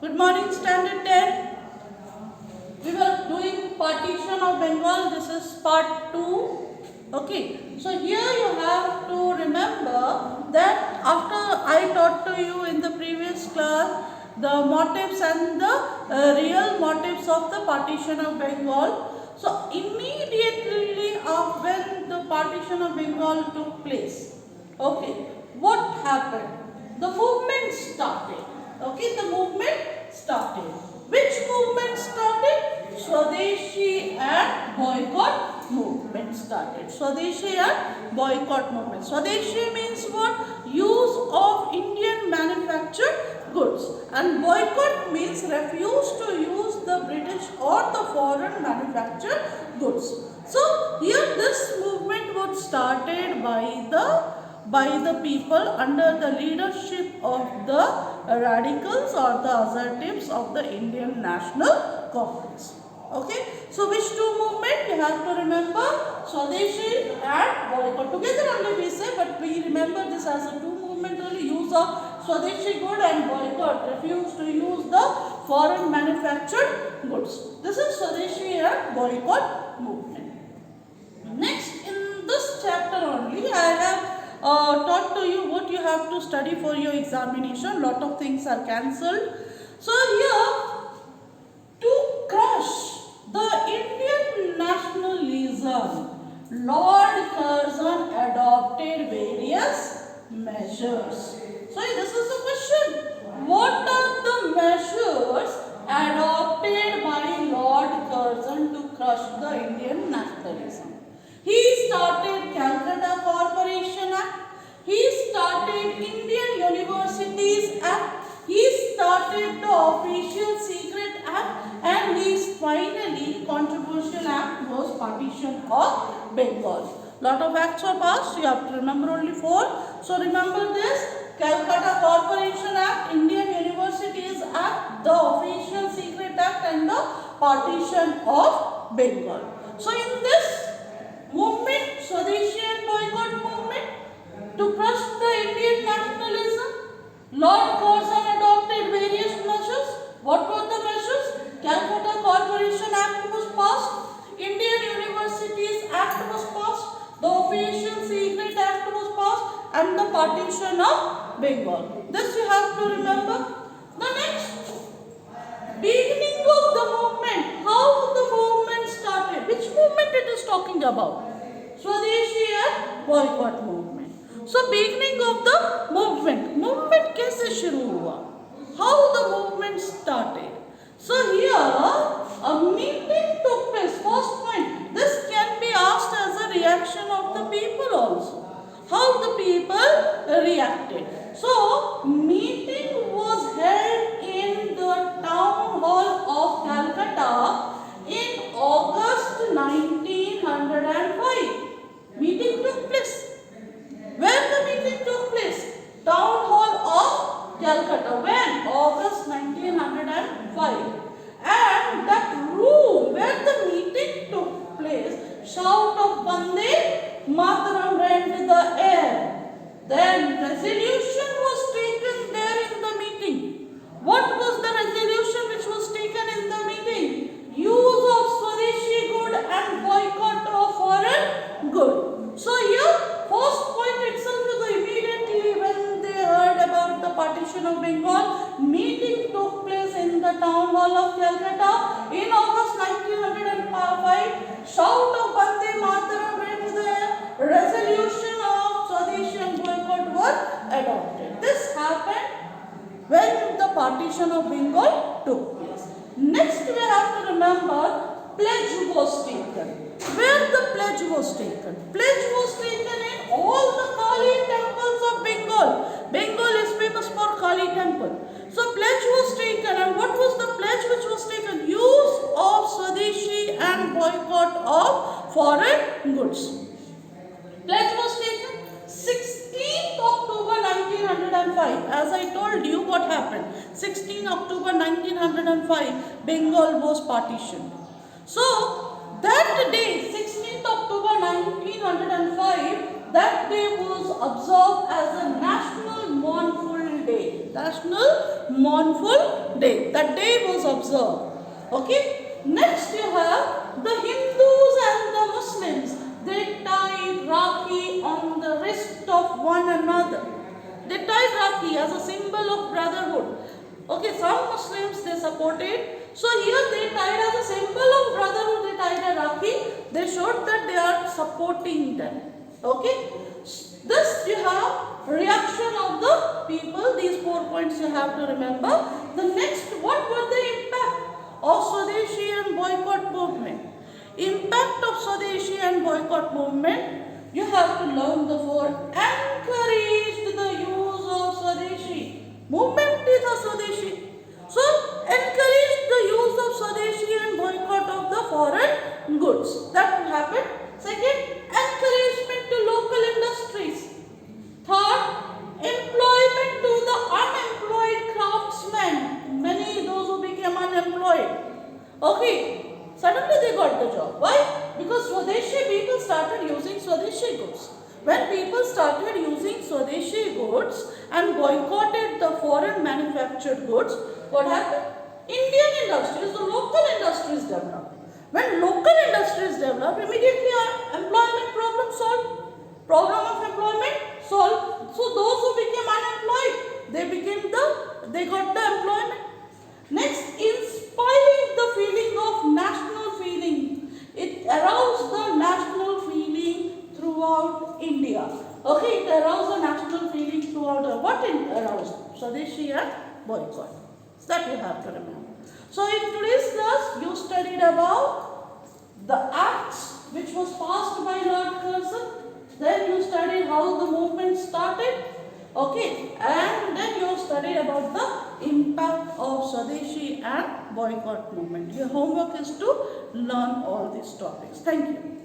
Good morning, Standard 10. We were doing partition of Bengal. This is part 2. Okay. So here you have to remember that after I taught to you in the previous class the motives and the real motives of the partition of Bengal. So immediately when the partition of Bengal took place, okay, what happened? The movement started. Okay, the movement started. Which movement started? Swadeshi and boycott movement started. Swadeshi and boycott movement. Swadeshi means what? Use of Indian manufactured goods. And boycott means refuse to use the British or the foreign manufactured goods. So here this movement was started by the people under the leadership of the radicals or the assertives of the Indian National Congress. Okay, so which two movement you have to remember? Swadeshi and boycott. Together only we say, but we remember this as a two movement only. Use of Swadeshi good and boycott. Refuse to use the foreign manufactured goods. This is Swadeshi and boycott movement. Next, in this chapter only, I have taught to you what you have to study for your examination. Lot of things are cancelled. So here, to crush the Indian nationalism, Lord Curzon adopted various measures. So this is the question. What are the measures adopted by Lord Curzon to crush the Indian nationalism? He started Calcutta Corporation Act. He started Indian Universities Act. He started the Official Secret Act, and his finally controversial act was Partition of Bengal. Lot of acts were passed. You have to remember only 4. So remember this: Calcutta Corporation Act, Indian Universities Act, the Official Secret Act, and the Partition of Bengal. So in this movement, Swadeshi and boycott movement, to crush the Indian nationalism, Lord Curzon adopted various measures. What were the measures? Calcutta Corporation Act was passed, Indian Universities Act was passed, the Official Secret Act was passed, and the Partition of Bengal. This you have to remember. The next, beginning of the movement, how the movement started. Which movement it is talking about? Swadeshi and boycott movement. So beginning of the movement कैसे शुरू हुआ? How the movement started? So here a meeting took place. First point, this can be asked as a reaction of the people also. How the people reacted. So meeting was held in the town hall of Calcutta in August 1905. Meeting took place. Where the meeting took place? Town hall of Calcutta. When? August 1905. And that room where the meeting took place, shout of Vande Mataram rent the air. Then resolution was taken there in the meeting. What was the resolution which was taken in the meeting? Use of Swadeshi good and boycott of foreign good. So here, first point itself is immediately when they heard about the partition of Bengal, meeting took place in the town hall of Calcutta in August 1905. Shout of Vande Mataram went there. Resolution of Swadeshi and boycott were adopted. This happened when the partition of Bengal took place. Next we have to remember, pledge was taken. Where the pledge was taken? Pledge was taken in all the Kali temples of Bengal. Bengal is famous for Kali temple. So pledge was taken, and what was the pledge which was taken? Use of Swadeshi and boycott of foreign goods. Pledge was taken 16th October 1905. As I told you what happened. 16th October 1905, Bengal was partitioned. So that day, 16th October 1905, that day was observed as a national mournful day. day, National Mournful Day. That day was observed. Okay. Next you have the Hindus and the Muslims. They tie Rakhi on the wrist of one another. They tie Rakhi as a symbol of brotherhood. Okay, some Muslims they support it. So here they tied as a symbol of brotherhood, they tied a Rakhi. They showed that they are supporting them. Okay. This you have reaction of the people. These 4 points you have to remember. The next, what were the impact of Swadeshi and boycott movement? Impact of Swadeshi and boycott movement, you have to learn the 4. Encouraged the use of Swadeshi. Movement is a Swadeshi. So, encouraged the use of Swadeshi and boycott of the foreign goods. That will happen. Second, encouragement to local industries. Third, employment to the unemployed craftsmen. Many those who became unemployed. Okay, suddenly they got the job. Why? Because Swadeshi people started using Swadeshi goods. When people started using Swadeshi goods and boycotted the foreign manufactured goods, what happened? Indian industries, the local industries developed. When local industries develop, immediately employment problem solved. Problem of employment solved. So those who became unemployed, they got the employment. Next, inspiring the feeling of national feeling. It aroused the national feeling throughout India. Okay, it aroused the national feeling throughout. What it aroused? Swadeshi and boycott. That you have to remember. So in today's class, you studied about the acts which was passed by Lord Curzon. Then you studied how the movement started. Okay, and then you studied about the impact of Swadeshi and boycott movement. Your homework is to learn all these topics. Thank you.